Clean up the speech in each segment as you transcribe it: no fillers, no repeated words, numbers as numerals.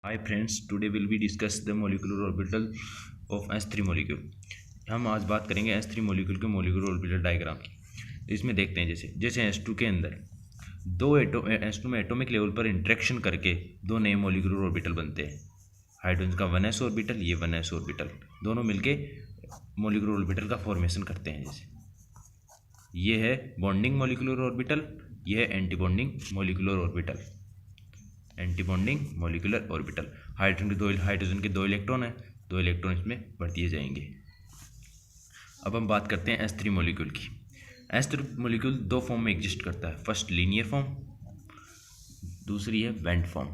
Hi friends, today will we discuss the molecular orbital of S3 molecule। हम आज बात करेंगे S3 molecule के molecular orbital डायग्राम की। इसमें देखते हैं जैसे जैसे S2 के अंदर S2 में एटॉमिक लेवल पर इंटरेक्शन करके दो नए मोलिकुलर ऑर्बिटल बनते हैं। हाइड्रोजन का 1s ऑर्बिटल, ये 1s ऑर्बिटल दोनों मिलके मोलिकुलर ऑर्बिटल का फॉर्मेशन करते हैं। जैसे ये है बॉन्डिंग मोलिकुलर ऑर्बिटल, ये है anti bonding molecular orbital. Anti bonding molecular orbital, hydrogen के दो इलेक्ट्रॉन है, दो इलेक्ट्रॉन इसमें बढ़ दिए जाएंगे। अब हम बात करते हैं S3 मोलिक्यूल की। S3 मोलिक्यूल दो फॉर्म में एग्जिस्ट करता है, फर्स्ट लीनियर फॉर्म, दूसरी है बेंट फॉर्म।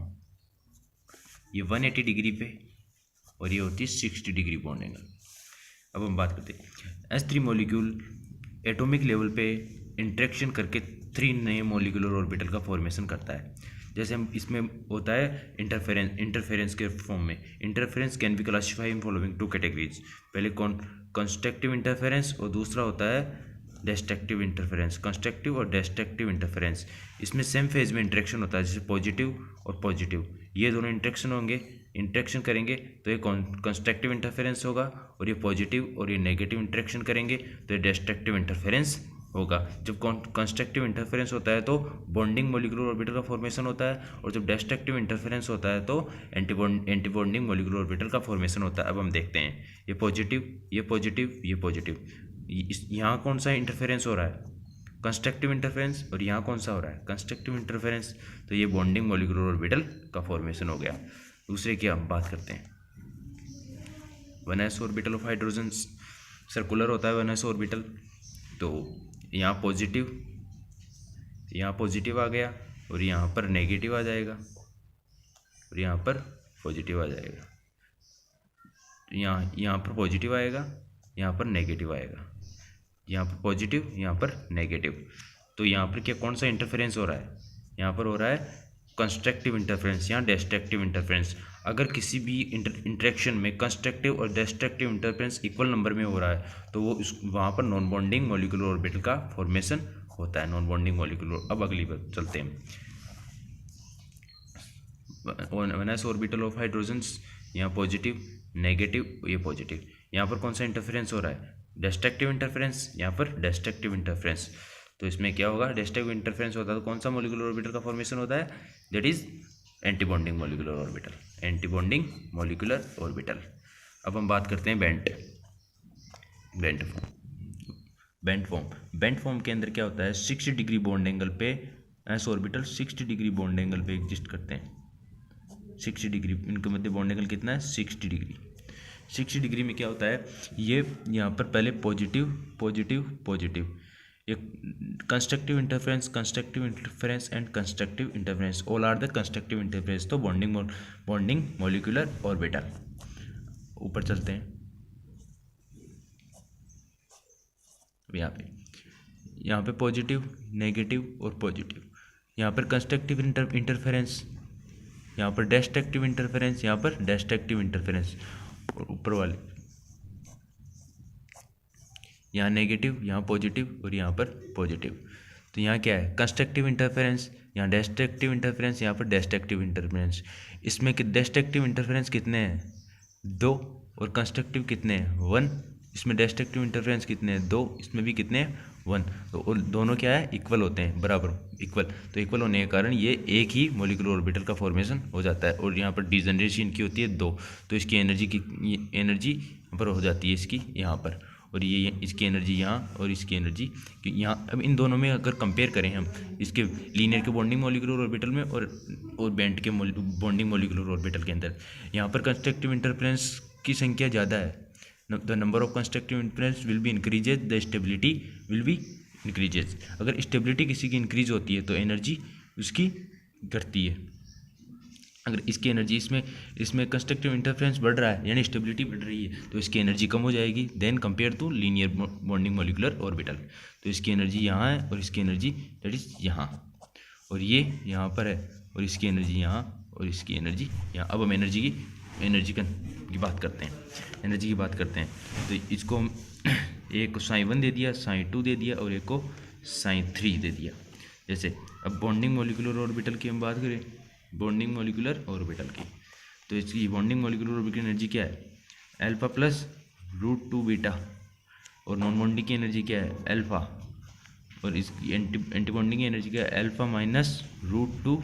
ये 180 डिग्री पे और ये होती है 60 डिग्री बॉन्ड एंगल। अब हम बात करते हैं S3 मोलिक्यूल एटॉमिक लेवल पे इंटरेक्शन करके 3 नए मोलिकुलर ऑर्बिटल का फॉर्मेशन करता है। जैसे हम इसमें होता है इंटरफेरेंस के फॉर्म में। Interference can be classify in following 2 categories. पहले कंस्ट्रक्टिव इंटरफेरेंस और दूसरा होता है डिस्ट्रक्टिव इंटरफेरेंस। कंस्ट्रक्टिव और डिस्ट्रक्टिव इंटरफेरेंस, इसमें सेम फेज में इंटरेक्शन होता है, जैसे पॉजिटिव और पॉजिटिव, ये दोनों इंटरेक्शन करेंगे तो ये कंस्ट्रक्टिव इंटरफेरेंस होगा, और ये पॉजिटिव और ये नेगेटिव इंटरेक्शन करेंगे तो ये डिस्ट्रक्टिव इंटरफेरेंस होगा। जब कंस्ट्रक्टिव इंटरफेरेंस होता है तो बॉन्डिंग मोलिकुलर ऑर्बिटल का फॉर्मेशन होता है, और जब डिस्ट्रक्टिव इंटरफेरेंस होता है तो एंटी बॉन्डिंग मोलिकुलर ऑर्बिटल का फॉर्मेशन होता है। अब हम देखते हैं ये पॉजिटिव, ये पॉजिटिव, ये पॉजिटिव, यहाँ कौन सा इंटरफेरेंस हो रहा है, कंस्ट्रक्टिव इंटरफेरेंस, और यहाँ कौन सा हो रहा है, कंस्ट्रक्टिव इंटरफेरेंस। तो ये बॉन्डिंग मोलिकुलर ऑर्बिटल का फॉर्मेशन हो गया। दूसरे की हम बात करते हैं 1s orbital of hydrogen, circular होता है 1s ऑर्बिटल। तो यहाँ पॉजिटिव आ गया, और यहाँ पर नेगेटिव आ जाएगा, और यहाँ पर पॉजिटिव आ जाएगा। यहाँ पर पॉजिटिव आएगा, यहाँ पर नेगेटिव आएगा, यहाँ पर पॉजिटिव, यहाँ पर नेगेटिव। तो यहाँ पर क्या कौन सा इंटरफेरेंस हो रहा है, यहाँ पर हो रहा है कंस्ट्रक्टिव इंटरफेरेंस, यहाँ डिस्ट्रक्टिव इंटरफेरेंस। अगर किसी भी इंटरेक्शन में कंस्ट्रक्टिव और डिस्ट्रक्टिव इंटरफेरेंस इक्वल नंबर में हो रहा है तो वो वहाँ पर नॉन बॉन्डिंग मोलिकुलर ऑर्बिटल का फॉर्मेशन होता है, नॉन बॉन्डिंग मोलिकुलर। अब अगली बार चलते हैं 1s ऑर्बिटल ऑफ हाइड्रोजन्स, यहाँ पॉजिटिव, नेगेटिव, ये पॉजिटिव। यहाँ पर कौन सा इंटरफेरेंस हो रहा है, डिस्ट्रक्टिव इंटरफेरेंस, यहाँ पर डिस्ट्रक्टिव इंटरफेरेंस। तो इसमें क्या होगा, डिस्ट्रक्टिव इंटरफेरेंस होता है तो कौन सा मोलिकुलर ऑर्बिटल का फॉर्मेशन होता है, that is anti bonding molecular orbital, anti bonding molecular orbital. अब हम बात करते हैं बेंट फॉर्म के अंदर क्या होता है, 60 डिग्री बॉन्ड एंगल पे S orbital 60 degree bond angle पे एग्जिस्ट करते हैं। 60 डिग्री, इनके मध्य बॉन्ड एंगल कितना है, 60 डिग्री। 60 डिग्री में क्या होता है, ये यहाँ पर पहले पॉजिटिव पॉजिटिव पॉजिटिव, ये constructive interference and constructive interference, all are the constructive interference. तो बॉन्डिंग मोलिकुलर ऑर्बिटल। ऊपर चलते हैं, यहाँ पे पॉजिटिव, नेगेटिव और पॉजिटिव। यहाँ पर कंस्ट्रक्टिव इंटरफेरेंस, यहाँ पर डिस्ट्रक्टिव इंटरफेरेंस, यहाँ पर डिस्ट्रक्टिव इंटरफेरेंस। और ऊपर वाले यहाँ नेगेटिव, यहाँ पॉजिटिव और यहाँ पर पॉजिटिव। तो यहाँ क्या है, कंस्ट्रक्टिव इंटरफेरेंस, यहाँ डिस्ट्रक्टिव इंटरफेरेंस, यहाँ पर डिस्ट्रक्टिव इंटरफेरेंस। इसमें डिस्ट्रक्टिव इंटरफेरेंस कितने हैं, 2, और कंस्ट्रक्टिव कितने हैं, 1। इसमें डिस्ट्रक्टिव इंटरफेरेंस कितने हैं, 2, इसमें भी कितने हैं, 1। तो और दोनों क्या है, इक्वल होते हैं, बराबर इक्वल। तो इक्वल होने के कारण ये एक ही मोलिकुलर ऑर्बिटल का फॉर्मेशन हो जाता है। और यहाँ पर डिजनरेशन की होती है 2, तो इसकी एनर्जी यहाँ पर हो जाती है, इसकी यहाँ पर, और ये इसकी एनर्जी यहाँ, और इसकी एनर्जी यहाँ। अब इन दोनों में अगर कंपेयर करें हम, इसके लीनियर के बॉन्डिंग मोलिकुलर ऑर्बिटल में और बेंट के बॉन्डिंग मोलिकुलर ऑर्बिटल के अंदर, यहाँ पर कंस्ट्रक्टिव इंटरफेरेंस की संख्या ज़्यादा है। The number of constructive interference will be increases, the stability will be increases. अगर स्टेबिलिटी किसी की इंक्रीज होती है तो एनर्जी उसकी घटती है। अगर इसकी एनर्जी इसमें कंस्ट्रक्टिव इंटरफेरेंस बढ़ रहा है, यानी स्टेबिलिटी बढ़ रही है, तो इसकी एनर्जी कम हो जाएगी then compare to linear bonding molecular orbital. तो इसकी एनर्जी यहाँ है, और इसकी एनर्जी दैट इज यहाँ, और ये यहाँ पर है, और इसकी एनर्जी यहाँ, और इसकी एनर्जी यहाँ। अब हम एनर्जी की बात करते हैं। तो इसको हम एक को sin1 दे दिया, sin2 दे दिया, और एक को sin3 दे दिया। जैसे अब बॉन्डिंग मोलिकुलर ऑर्बिटल की हम बात करें, बॉन्डिंग मोलिकुलर ऑर्बिटल की, तो इसकी बॉन्डिंग मॉलिक्यूलर ऑर्बिटल एनर्जी क्या है, अल्फा प्लस √2 बीटा, और नॉन बॉन्डिंग की एनर्जी क्या है, अल्फा, और इसकी एंटी बॉन्डिंग की एनर्जी क्या है, alpha minus √2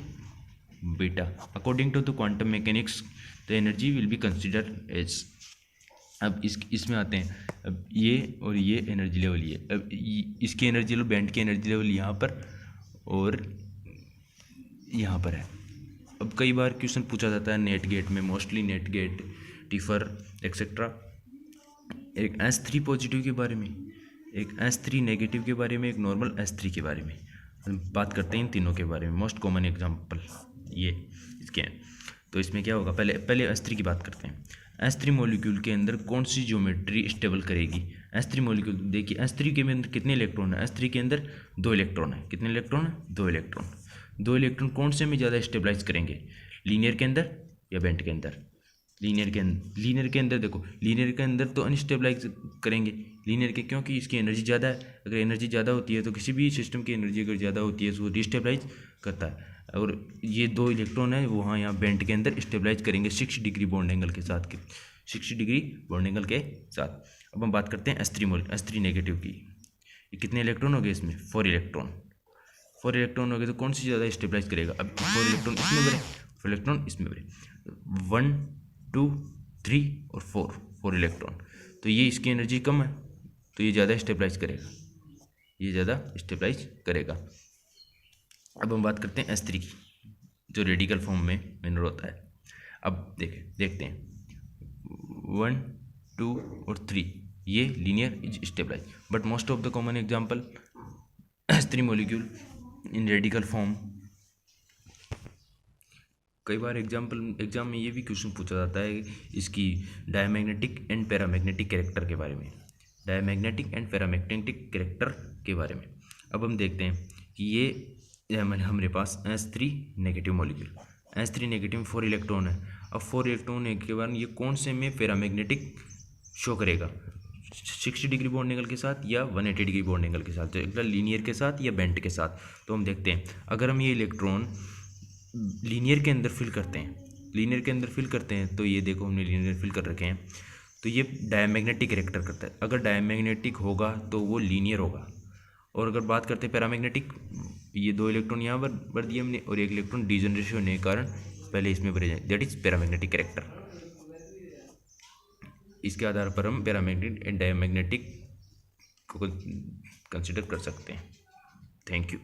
beta. According to the quantum mechanics the energy will be consider as. अब इसमें आते हैं, अब ये और ये एनर्जी लेवल, ये अब इसकी एनर्जी लेवल, बैंड की एनर्जी लेवल यहाँ पर और यहाँ पर है। अब कई बार क्वेश्चन पूछा जाता है नेट गेट में, mostly NET GATE, TIFR etcetera, एक S3 पॉजिटिव के बारे में, एक S3 नेगेटिव के बारे में, एक नॉर्मल S3 के बारे में। हम बात करते हैं इन तीनों के बारे में। मोस्ट कॉमन एग्जांपल ये इसके हैं। तो इसमें क्या होगा, पहले S3 की बात करते हैं। S3 मॉलिक्यूल के अंदर कौन सी ज्योमेट्री स्टेबल करेगी। S3 मॉलिक्यूल देखिए, S3 के अंदर कितने इलेक्ट्रॉन है, S3 के अंदर 2 इलेक्ट्रॉन है। कितने इलेक्ट्रॉन है, 2 इलेक्ट्रॉन। 2 इलेक्ट्रॉन कौन से में ज़्यादा स्टेबलाइज करेंगे, लीनियर के अंदर या बेंट के अंदर। लीनियर के अंदर देखो, लीनियर के अंदर तो अनस्टेबलाइज करेंगे लीनियर के, क्योंकि इसकी एनर्जी ज़्यादा है। अगर एनर्जी ज़्यादा होती है तो किसी भी सिस्टम की एनर्जी अगर ज़्यादा होती है तो वो डिस्टेबलाइज करता है। और ये 2 इलेक्ट्रॉन है वहाँ यहाँ बेंट के अंदर स्टेबलाइज करेंगे 6 डिग्री बॉन्ड एंगल के साथ, 60 डिग्री बॉन्ड एंगल के साथ। अब हम बात करते हैं S3 नेगेटिव की। ये कितने इलेक्ट्रॉन हो गए इसमें, 4 इलेक्ट्रॉन। 4 इलेक्ट्रॉन हो गए तो कौन सी ज़्यादा स्टेबलाइज करेगा। अब 4 इलेक्ट्रॉन इसमें भरे, 4 इलेक्ट्रॉन इसमें भरे, 1 2 3 और 4 इलेक्ट्रॉन। तो ये इसकी एनर्जी कम है तो ये ज़्यादा स्टेबलाइज करेगा, ये ज़्यादा स्टेबलाइज करेगा। अब हम बात करते हैं S3 की, जो रेडिकल फॉर्म में मिनरल होता है। अब देखते हैं 1 2 और 3 ये linear is stabilize, but most of the common example S3 molecule in radical form. कई बार एग्जाम में ये भी क्वेश्चन पूछा जाता है इसकी डायमैग्नेटिक एंड पैरामैग्नेटिक कैरेक्टर के बारे में, डायमैग्नेटिक एंड पैरामैग्नेटिक कैरेक्टर के बारे में। अब हम देखते हैं कि ये हमारे पास S3 negative molecule, S3 negative में 4 इलेक्ट्रॉन है। अब 4 इलेक्ट्रॉन है के बाद ये कौन से में पैरामैग्नेटिक शो करेगा, 60 डिग्री बॉन्ड एंगल के साथ या 180 डिग्री बॉन्ड एंगल के साथ, तो एक लीनियर के साथ या बेंट के साथ। तो हम देखते हैं, अगर हम ये इलेक्ट्रॉन लीनियर के अंदर फिल करते हैं, तो ये देखो हमने लीनियर फिल कर रखे हैं, तो ये डायमैग्नेटिक कैरेक्टर करता है। अगर डायमैग्नेटिक होगा तो वो लीनियर होगा। और अगर बात करते हैं पैरामैग्नेटिक, ये 2 इलेक्ट्रॉन यहाँ पर भर दिए हमने और 1 इलेक्ट्रॉन डिजनरेशन होने के कारण पहले इसमें भरे जाए, दैट इज पैरामैग्नेटिक कैरेक्टर। इसके आधार पर हम पैरामैग्नेटिक एंड डायमैग्नेटिक को कंसिडर कर सकते हैं। Thank you.